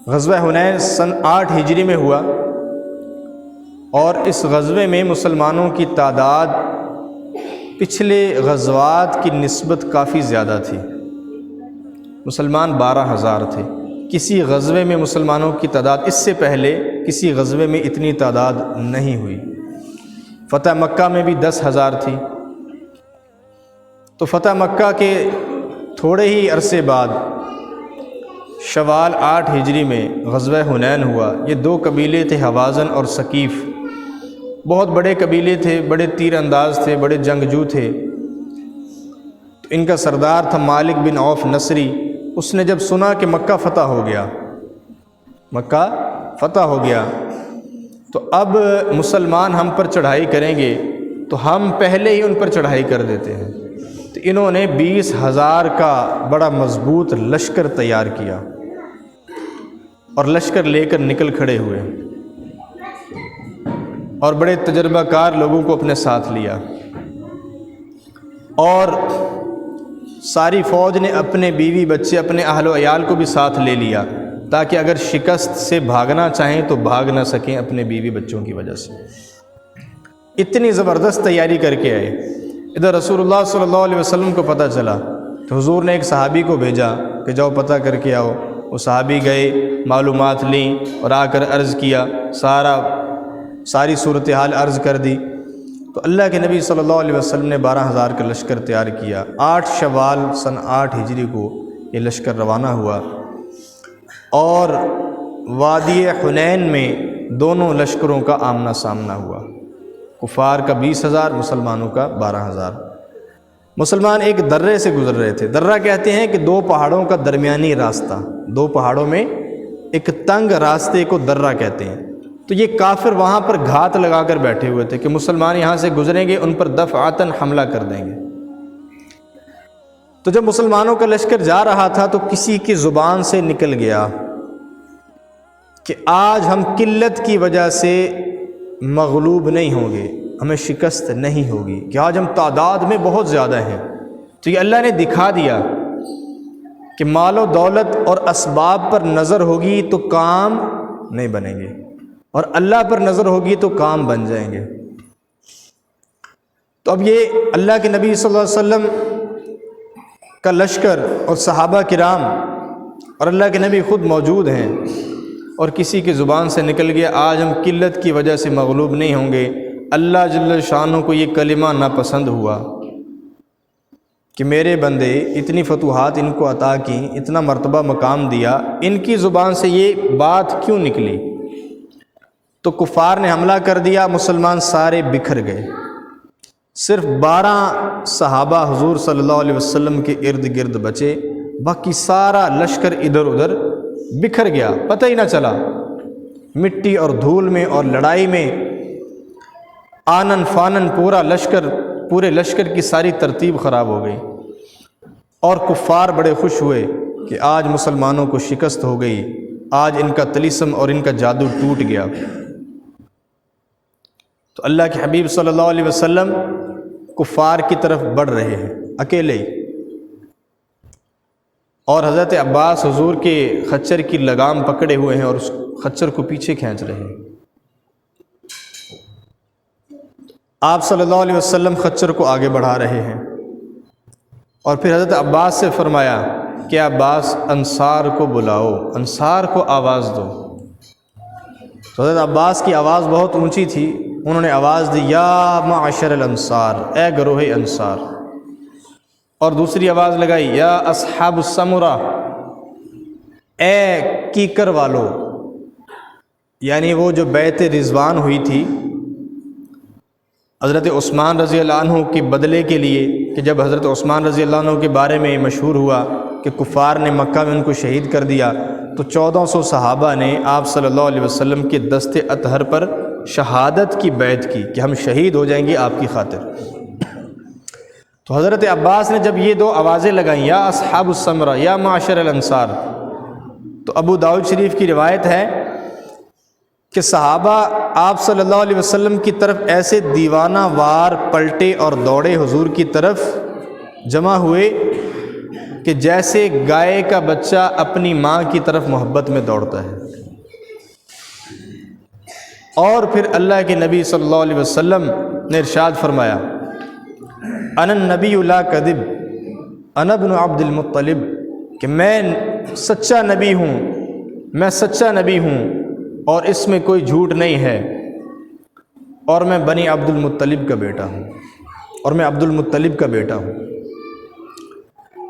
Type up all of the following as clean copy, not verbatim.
غزوہ حنین سن 8 ہجری میں ہوا، اور اس غزوے میں مسلمانوں کی تعداد پچھلے غزوات کی نسبت کافی زیادہ تھی۔ مسلمان 12,000 تھے۔ کسی غزوے میں مسلمانوں کی تعداد اس سے پہلے کسی غزوے میں اتنی تعداد نہیں ہوئی۔ فتح مکہ میں بھی 10,000 تھی۔ تو فتح مکہ کے تھوڑے ہی عرصے بعد شوال 8 ہجری میں غزوہ حنین ہوا۔ یہ 2 قبیلے تھے، حوازن اور ثقیف۔ بہت بڑے قبیلے تھے، بڑے تیر انداز تھے، بڑے جنگجو تھے۔ تو ان کا سردار تھا مالک بن عوف نصری۔ اس نے جب سنا کہ مکہ فتح ہو گیا، مکہ فتح ہو گیا، تو اب مسلمان ہم پر چڑھائی کریں گے تو ہم پہلے ہی ان پر چڑھائی کر دیتے ہیں۔ تو انہوں نے 20,000 کا بڑا مضبوط لشکر تیار کیا اور لشکر لے کر نکل کھڑے ہوئے، اور بڑے تجربہ کار لوگوں کو اپنے ساتھ لیا، اور ساری فوج نے اپنے بیوی بچے، اپنے اہل و عیال کو بھی ساتھ لے لیا، تاکہ اگر شکست سے بھاگنا چاہیں تو بھاگ نہ سکیں اپنے بیوی بچوں کی وجہ سے۔ اتنی زبردست تیاری کر کے آئے۔ ادھر رسول اللہ صلی اللہ علیہ وسلم کو پتہ چلا تو حضور نے ایک صحابی کو بھیجا کہ جاؤ پتہ کر کے آؤ۔ وہ صحابی گئے، معلومات لیں اور آ کر عرض کیا، ساری صورتحال عرض کر دی۔ تو اللہ کے نبی صلی اللہ علیہ وسلم نے 12,000 کا لشکر تیار کیا۔ 8 شوال سن 8 ہجری کو یہ لشکر روانہ ہوا، اور وادی حنین میں دونوں لشکروں کا آمنا سامنا ہوا، کفار کا 20,000، مسلمانوں کا 12,000۔ مسلمان ایک درے سے گزر رہے تھے۔ درہ کہتے ہیں کہ 2 پہاڑوں کا درمیانی راستہ، 2 پہاڑوں میں ایک تنگ راستے کو درہ کہتے ہیں۔ تو یہ کافر وہاں پر گھات لگا کر بیٹھے ہوئے تھے کہ مسلمان یہاں سے گزریں گے، ان پر دفعتاً حملہ کر دیں گے۔ تو جب مسلمانوں کا لشکر جا رہا تھا تو کسی کی زبان سے نکل گیا کہ آج ہم قلت کی وجہ سے مغلوب نہیں ہوں گے، ہمیں شکست نہیں ہوگی، کہ آج ہم تعداد میں بہت زیادہ ہیں۔ تو یہ اللہ نے دکھا دیا کہ مال و دولت اور اسباب پر نظر ہوگی تو کام نہیں بنیں گے، اور اللہ پر نظر ہوگی تو کام بن جائیں گے۔ تو اب یہ اللہ کے نبی صلی اللہ علیہ وسلم کا لشکر اور صحابہ کرام اور اللہ کے نبی خود موجود ہیں، اور کسی کی زبان سے نکل گیا آج ہم قلت کی وجہ سے مغلوب نہیں ہوں گے۔ اللہ جل شانہ کو یہ کلمہ ناپسند ہوا کہ میرے بندے اتنی فتوحات ان کو عطا کی، اتنا مرتبہ مقام دیا، ان کی زبان سے یہ بات کیوں نکلی؟ تو کفار نے حملہ کر دیا، مسلمان سارے بکھر گئے۔ صرف 12 صحابہ حضور صلی اللہ علیہ وسلم کے ارد گرد بچے، باقی سارا لشکر ادھر ادھر بکھر گیا، پتہ ہی نہ چلا۔ مٹی اور دھول میں اور لڑائی میں آنن فانن پورے لشکر کی ساری ترتیب خراب ہو گئی، اور کفار بڑے خوش ہوئے کہ آج مسلمانوں کو شکست ہو گئی، آج ان کا طلسم اور ان کا جادو ٹوٹ گیا۔ تو اللہ کے حبیب صلی اللہ علیہ وسلم کفار کی طرف بڑھ رہے ہیں اکیلے ہی، اور حضرت عباس حضور کے خچر کی لگام پکڑے ہوئے ہیں اور اس خچر کو پیچھے کھینچ رہے ہیں۔ آپ صلی اللہ علیہ وسلم خچر کو آگے بڑھا رہے ہیں، اور پھر حضرت عباس سے فرمایا کہ عباس انصار کو بلاؤ، انصار کو آواز دو۔ تو حضرت عباس کی آواز بہت اونچی تھی، انہوں نے آواز دی، یا معشر الانصار، اے گروہ انصار، اور دوسری آواز لگائی، یا اصحاب السمرہ، اے کیکر والو، یعنی وہ جو بیعت رضوان ہوئی تھی حضرت عثمان رضی اللہ عنہ کے بدلے کے لیے، کہ جب حضرت عثمان رضی اللہ عنہ کے بارے میں مشہور ہوا کہ کفار نے مکہ میں ان کو شہید کر دیا، تو 1400 صحابہ نے آپ صلی اللہ علیہ وسلم کے دست اطہر پر شہادت کی بیعت کی کہ ہم شہید ہو جائیں گے آپ کی خاطر۔ تو حضرت عباس نے جب یہ 2 آوازیں لگائیں، یا اصحاب السمرہ، یا معاشر الانصار، تو ابو داؤد شریف کی روایت ہے کہ صحابہ آپ صلی اللہ علیہ وسلم کی طرف ایسے دیوانہ وار پلٹے اور دوڑے، حضور کی طرف جمع ہوئے کہ جیسے گائے کا بچہ اپنی ماں کی طرف محبت میں دوڑتا ہے۔ اور پھر اللہ کے نبی صلی اللہ علیہ وسلم نے ارشاد فرمایا، انا النبی لا کذب انا ابن عبد المطلب، کہ میں سچا نبی ہوں، میں سچا نبی ہوں اور اس میں کوئی جھوٹ نہیں ہے، اور میں بنی عبد المطلب کا بیٹا ہوں، اور میں عبد المطلب کا بیٹا ہوں۔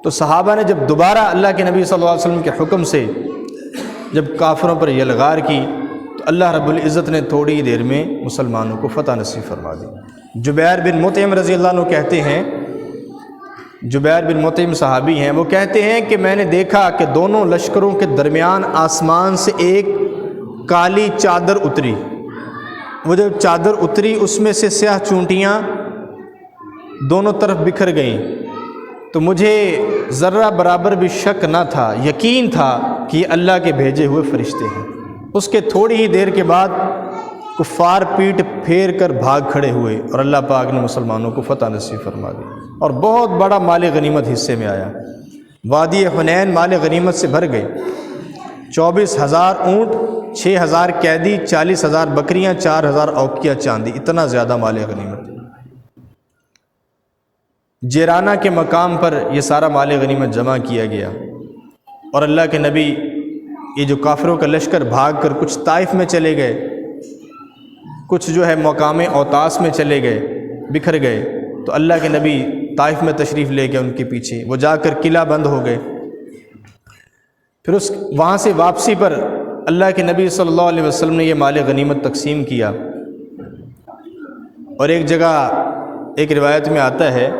تو صحابہ نے جب دوبارہ اللہ کے نبی صلی اللہ علیہ وسلم کے حکم سے جب کافروں پر یلغار کی تو اللہ رب العزت نے تھوڑی دیر میں مسلمانوں کو فتح نصیب فرما دی۔ جبیر بن مطعم رضی اللہ عنہ کہتے ہیں، جبیر بن مطعم صحابی ہیں، وہ کہتے ہیں کہ میں نے دیکھا کہ دونوں لشکروں کے درمیان آسمان سے ایک کالی چادر اتری، وہ جب چادر اتری اس میں سے سیاہ چونٹیاں دونوں طرف بکھر گئیں، تو مجھے ذرہ برابر بھی شک نہ تھا، یقین تھا کہ یہ اللہ کے بھیجے ہوئے فرشتے ہیں۔ اس کے تھوڑی ہی دیر کے بعد کفار پیٹ پھیر کر بھاگ کھڑے ہوئے اور اللہ پاک نے مسلمانوں کو فتح نصیب فرما دی، اور بہت بڑا مال غنیمت حصے میں آیا۔ وادی حنین مال غنیمت سے بھر گئی، 24,000 اونٹ، 6,000 قیدی، 40,000 بکریاں، 4,000 اوقیہ چاندی، اتنا زیادہ مال غنیمت۔ جیرانہ کے مقام پر یہ سارا مال غنیمت جمع کیا گیا، اور اللہ کے نبی یہ جو کافروں کا لشکر بھاگ کر کچھ طائف میں چلے گئے، کچھ جو ہے مقام اوطاس میں چلے گئے، بکھر گئے، تو اللہ کے نبی طائف میں تشریف لے گئے ان کے پیچھے، وہ جا کر قلعہ بند ہو گئے۔ پھر وہاں سے واپسی پر اللہ کے نبی صلی اللہ علیہ وسلم نے یہ مال غنیمت تقسیم کیا، اور ایک جگہ ایک روایت میں آتا ہے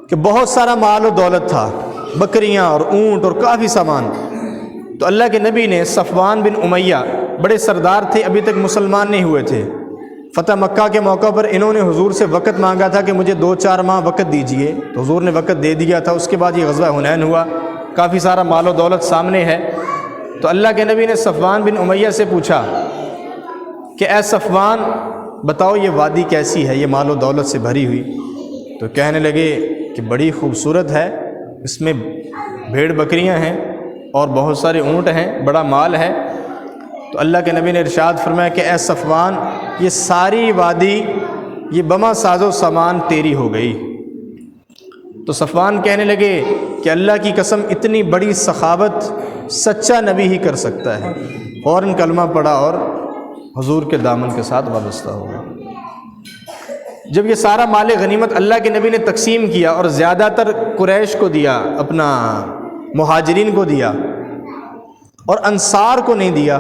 کہ بہت سارا مال و دولت تھا، بکریاں اور اونٹ اور کافی سامان۔ تو اللہ کے نبی نے صفوان بن امیہ، بڑے سردار تھے، ابھی تک مسلمان نہیں ہوئے تھے، فتح مکہ کے موقع پر انہوں نے حضور سے وقت مانگا تھا کہ مجھے 2-4 ماہ وقت دیجئے، تو حضور نے وقت دے دیا تھا۔ اس کے بعد یہ غزوہ حنین ہوا، کافی سارا مال و دولت سامنے ہے۔ تو اللہ کے نبی نے صفوان بن امیہ سے پوچھا کہ اے صفوان، بتاؤ یہ وادی کیسی ہے، یہ مال و دولت سے بھری ہوئی؟ تو کہنے لگے کہ بڑی خوبصورت ہے، اس میں بھیڑ بکریاں ہیں اور بہت سارے اونٹ ہیں، بڑا مال ہے۔ تو اللہ کے نبی نے ارشاد فرمایا کہ اے صفوان، یہ ساری وادی، یہ بما ساز و سامان تیری ہو گئی۔ تو صفوان کہنے لگے کہ اللہ کی قسم، اتنی بڑی سخاوت سچا نبی ہی کر سکتا ہے۔ فوراً کلمہ پڑھا اور حضور کے دامن کے ساتھ وابستہ ہو گیا۔ جب یہ سارا مال غنیمت اللہ کے نبی نے تقسیم کیا اور زیادہ تر قریش کو دیا، اپنا مہاجرین کو دیا، اور انصار کو نہیں دیا،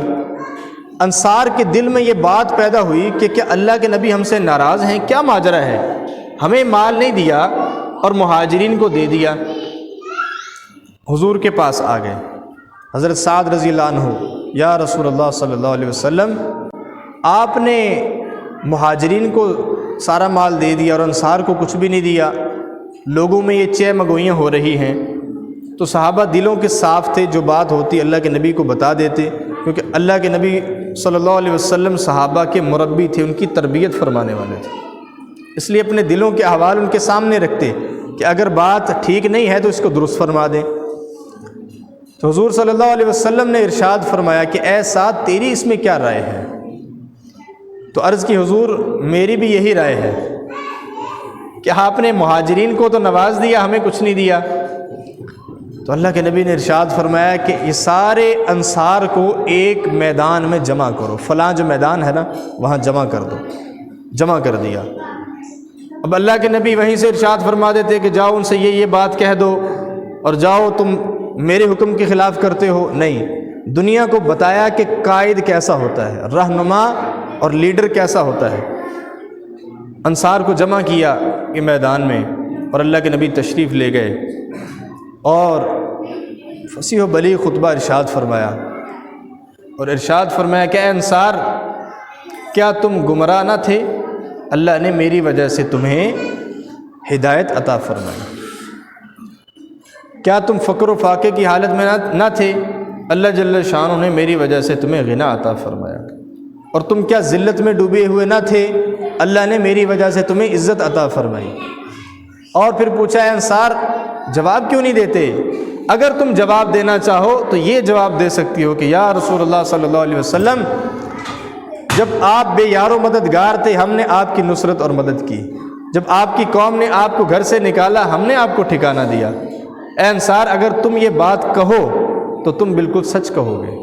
انصار کے دل میں یہ بات پیدا ہوئی کہ کیا اللہ کے نبی ہم سے ناراض ہیں، کیا ماجرا ہے، ہمیں مال نہیں دیا اور مہاجرین کو دے دیا۔ حضور کے پاس آ گئے، حضرت سعد رضی اللہ عنہ، یا رسول اللہ صلی اللہ علیہ وسلم، آپ نے مہاجرین کو سارا مال دے دیا اور انصار کو کچھ بھی نہیں دیا، لوگوں میں یہ چہ مگوئیاں ہو رہی ہیں۔ تو صحابہ دلوں کے صاف تھے، جو بات ہوتی اللہ کے نبی کو بتا دیتے، کیونکہ اللہ کے نبی صلی اللہ علیہ وسلم صحابہ کے مربی تھے، ان کی تربیت فرمانے والے تھے، اس لیے اپنے دلوں کے احوال ان کے سامنے رکھتے کہ اگر بات ٹھیک نہیں ہے تو اس کو درست فرما دیں۔ تو حضور صلی اللہ علیہ وسلم نے ارشاد فرمایا کہ اے سعد، تیری اس میں کیا رائے ہے؟ تو عرض کی حضور، میری بھی یہی رائے ہے کہ آپ نے مہاجرین کو تو نواز دیا، ہمیں کچھ نہیں دیا۔ تو اللہ کے نبی نے ارشاد فرمایا کہ یہ سارے انصار کو ایک میدان میں جمع کرو، فلاں جو میدان ہے نا وہاں جمع کر دو، جمع کر دیا۔ اب اللہ کے نبی وہیں سے ارشاد فرما دیتے کہ جاؤ ان سے یہ بات کہہ دو، اور جاؤ تم میرے حکم کے خلاف کرتے ہو، نہیں، دنیا کو بتایا کہ قائد کیسا ہوتا ہے، رہنما اور لیڈر کیسا ہوتا ہے۔ انصار کو جمع کیا یہ میدان میں، اور اللہ کے نبی تشریف لے گئے اور فصیح و بلیغ خطبہ ارشاد فرمایا، اور ارشاد فرمایا کہ اے انصار، کیا تم گمراہ نہ تھے؟ اللہ نے میری وجہ سے تمہیں ہدایت عطا فرمائی۔ کیا تم فقر و فاقے کی حالت میں نہ تھے؟ اللہ جل شانہ نے میری وجہ سے تمہیں غنا عطا فرمایا۔ اور تم کیا ذلت میں ڈوبے ہوئے نہ تھے؟ اللہ نے میری وجہ سے تمہیں عزت عطا فرمائی۔ اور پھر پوچھا، اے انصار، جواب کیوں نہیں دیتے؟ اگر تم جواب دینا چاہو تو یہ جواب دے سکتی ہو کہ یا رسول اللہ صلی اللہ علیہ وسلم، جب آپ بے یار و مددگار تھے ہم نے آپ کی نصرت اور مدد کی، جب آپ کی قوم نے آپ کو گھر سے نکالا ہم نے آپ کو ٹھکانہ دیا۔ اے انصار، اگر تم یہ بات کہو تو تم بالکل سچ کہو گے۔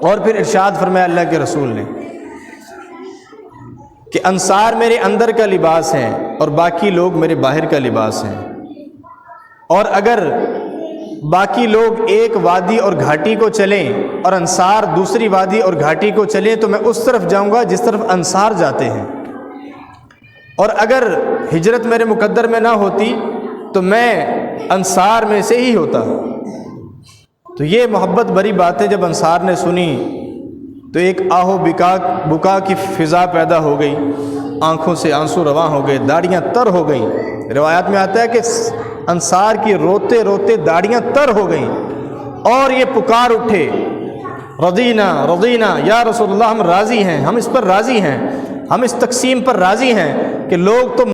اور پھر ارشاد فرمایا اللہ کے رسول نے کہ انصار میرے اندر کا لباس ہیں اور باقی لوگ میرے باہر کا لباس ہیں، اور اگر باقی لوگ ایک وادی اور گھاٹی کو چلیں اور انصار دوسری وادی اور گھاٹی کو چلیں تو میں اس طرف جاؤں گا جس طرف انصار جاتے ہیں، اور اگر ہجرت میرے مقدر میں نہ ہوتی تو میں انصار میں سے ہی ہوتا۔ تو یہ محبت بھری باتیں جب انصار نے سنی تو ایک آہو بکا کی فضا پیدا ہو گئی، آنکھوں سے آنسو رواں ہو گئے، داڑیاں تر ہو گئیں۔ روایات میں آتا ہے کہ انصار کی روتے روتے داڑیاں تر ہو گئیں اور یہ پکار اٹھے، رضینا رضینا یا رسول اللہ، ہم راضی ہیں، ہم اس پر راضی ہیں، ہم اس تقسیم پر راضی ہیں کہ لوگ تو